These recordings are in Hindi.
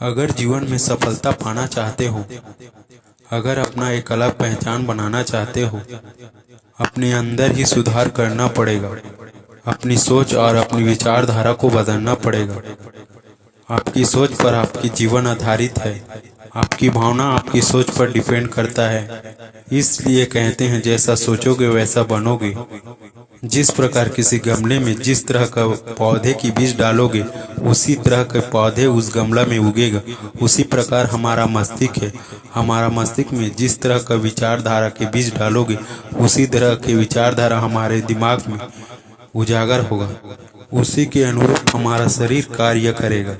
अगर जीवन में सफलता पाना चाहते हो, अगर अपना एक अलग पहचान बनाना चाहते हो, अपने अंदर ही सुधार करना पड़ेगा। अपनी सोच और अपनी विचारधारा को बदलना पड़ेगा। आपकी सोच पर आपकी जीवन आधारित है। आपकी भावना आपकी सोच पर डिपेंड करता है। इसलिए कहते हैं जैसा सोचोगे वैसा बनोगे। जिस प्रकार किसी गमले में जिस तरह का पौधे की बीज डालोगे, उसी तरह के पौधे उस गमला में उगेगा। उसी प्रकार हमारा मस्तिष्क है। हमारा मस्तिष्क में जिस तरह का विचारधारा के बीज डालोगे, उसी तरह के विचारधारा हमारे दिमाग में उजागर होगा। उसी के अनुरूप हमारा शरीर कार्य करेगा।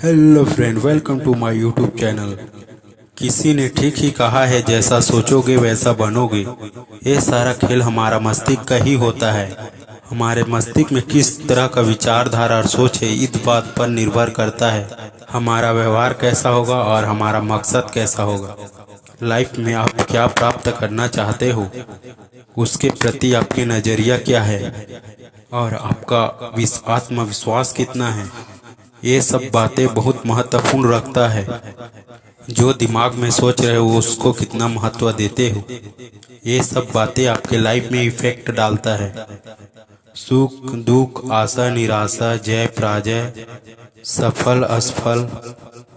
Hello friend, welcome to my YouTube channel. किसी ने ठीक ही कहा है, जैसा सोचोगे वैसा बनोगे। ये सारा खेल हमारा मस्तिष्क का ही होता है। हमारे मस्तिष्क में किस तरह का विचारधारा और सोच है, इस बात पर निर्भर करता है हमारा व्यवहार कैसा होगा और हमारा मकसद कैसा होगा। लाइफ में आप क्या प्राप्त करना चाहते हो, उसके प्रति आपके नजरिया क्या है और आपका आत्मविश्वास कितना है, ये सब बातें बहुत महत्वपूर्ण रखता है। जो दिमाग में सोच रहे हो उसको कितना महत्व देते हो, ये सब बातें आपके लाइफ में इफेक्ट डालता है। सुख दुख, आशा निराशा, जय पराजय, सफल असफल,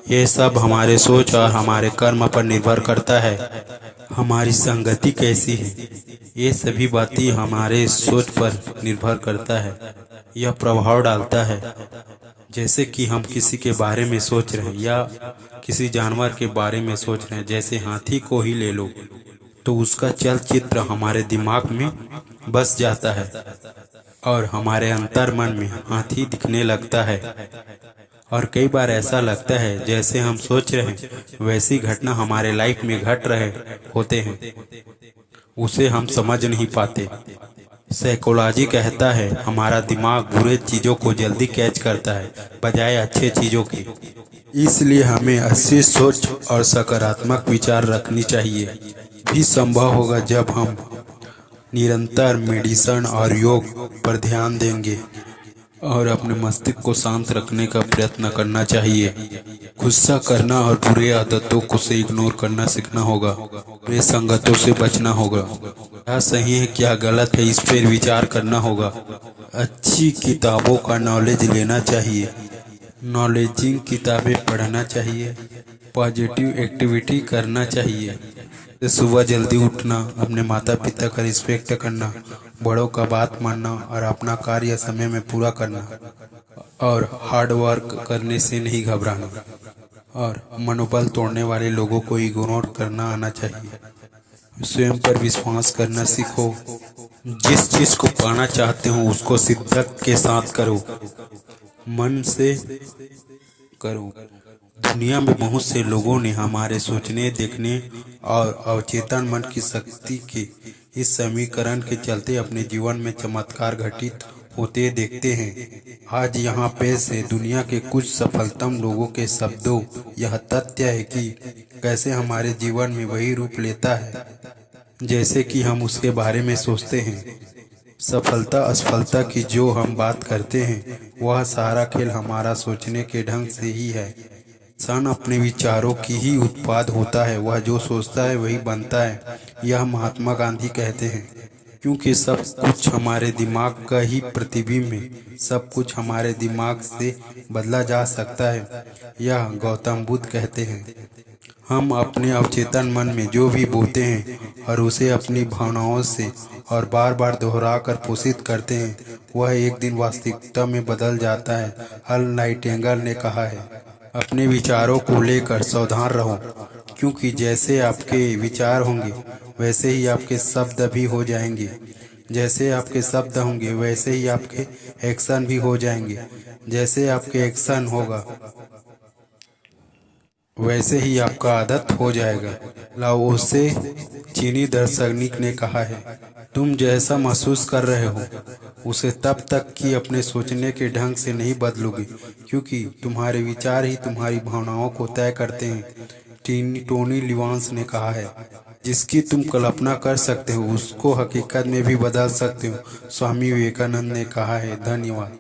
ये सब हमारे सोच और हमारे कर्म पर निर्भर करता है। हमारी संगति कैसी है, ये सभी बातें हमारे सोच पर निर्भर करता है। यह प्रभाव डालता है। जैसे कि हम किसी के बारे में सोच रहे हैं या किसी जानवर के बारे में सोच रहे हैं, जैसे हाथी को ही ले लो, तो उसका चलचित्र हमारे दिमाग में बस जाता है और हमारे अंतर मन में हाथी दिखने लगता है। और कई बार ऐसा लगता है जैसे हम सोच रहे हैं वैसी घटना हमारे लाइफ में घट रहे होते हैं, उसे हम समझ नहीं पाते। साइकोलॉजी कहता है हमारा दिमाग बुरे चीजों को जल्दी कैच करता है बजाय अच्छे चीजों के। इसलिए हमें अच्छी सोच और सकारात्मक विचार रखनी चाहिए। भी संभव होगा जब हम निरंतर मेडिटेशन और योग पर ध्यान देंगे और अपने मस्तिष्क को शांत रखने का प्रयत्न करना चाहिए। गुस्सा करना और बुरे आदतों को से इग्नोर करना सीखना होगा। बुरे संगतों से बचना होगा। क्या सही है क्या गलत है, इस पर विचार करना होगा। अच्छी किताबों का नॉलेज लेना चाहिए। नॉलेजिंग किताबें पढ़ना चाहिए। पॉजिटिव एक्टिविटी करना चाहिए। सुबह जल्दी उठना, अपने माता पिता का रिस्पेक्ट करना, बड़ों का बात मानना और अपना कार्य समय में पूरा करना और हार्ड वर्क करने से नहीं घबराना और मनोबल तोड़ने वाले लोगों को इग्नोर करना आना चाहिए। स्वयं पर विश्वास करना सीखो। जिस चीज को पाना चाहते हो उसको शिद्दत के साथ करो, मन से करो। दुनिया में बहुत से लोगों ने हमारे सोचने, देखने और अवचेतन मन की शक्ति के इस समीकरण के चलते अपने जीवन में चमत्कार घटित होते देखते हैं। आज यहाँ पेश है दुनिया के कुछ सफलतम लोगों के शब्दों। यह तथ्य है कि कैसे हमारे जीवन में वही रूप लेता है जैसे कि हम उसके बारे में सोचते हैं। सफलता असफलता की जो हम बात करते हैं, वह सारा खेल हमारा सोचने के ढंग से ही है। इंसान अपने विचारों की ही उत्पाद होता है। वह जो सोचता है वही बनता है। यह महात्मा गांधी कहते हैं। क्योंकि सब कुछ हमारे दिमाग का ही प्रतिबिंब है। सब कुछ हमारे दिमाग से बदला जा सकता है, यह गौतम बुद्ध कहते हैं। हम अपने अवचेतन मन में जो भी बोते हैं और उसे अपनी भावनाओं से और बार बार दोहरा कर पोषित करते हैं, वह एक दिन वास्तविकता में बदल जाता है। हल नाइटिंगेल ने कहा है, अपने विचारों को लेकर सावधान रहो, क्योंकि जैसे आपके विचार होंगे वैसे ही आपके शब्द भी हो जाएंगे। जैसे आपके शब्द होंगे वैसे ही आपके एक्शन भी हो जाएंगे। जैसे आपके एक्शन होगा वैसे ही आपका आदत हो जाएगा। लाओ से चीनी दार्शनिक ने कहा है, तुम जैसा महसूस कर रहे हो उसे तब तक कि अपने सोचने के ढंग से नहीं बदलोगे, क्योंकि तुम्हारे विचार ही तुम्हारी भावनाओं को तय करते हैं। टोनी लिवांस ने कहा है, जिसकी तुम कल्पना कर सकते हो उसको हकीकत में भी बदल सकते हो। स्वामी विवेकानंद ने कहा है। धन्यवाद।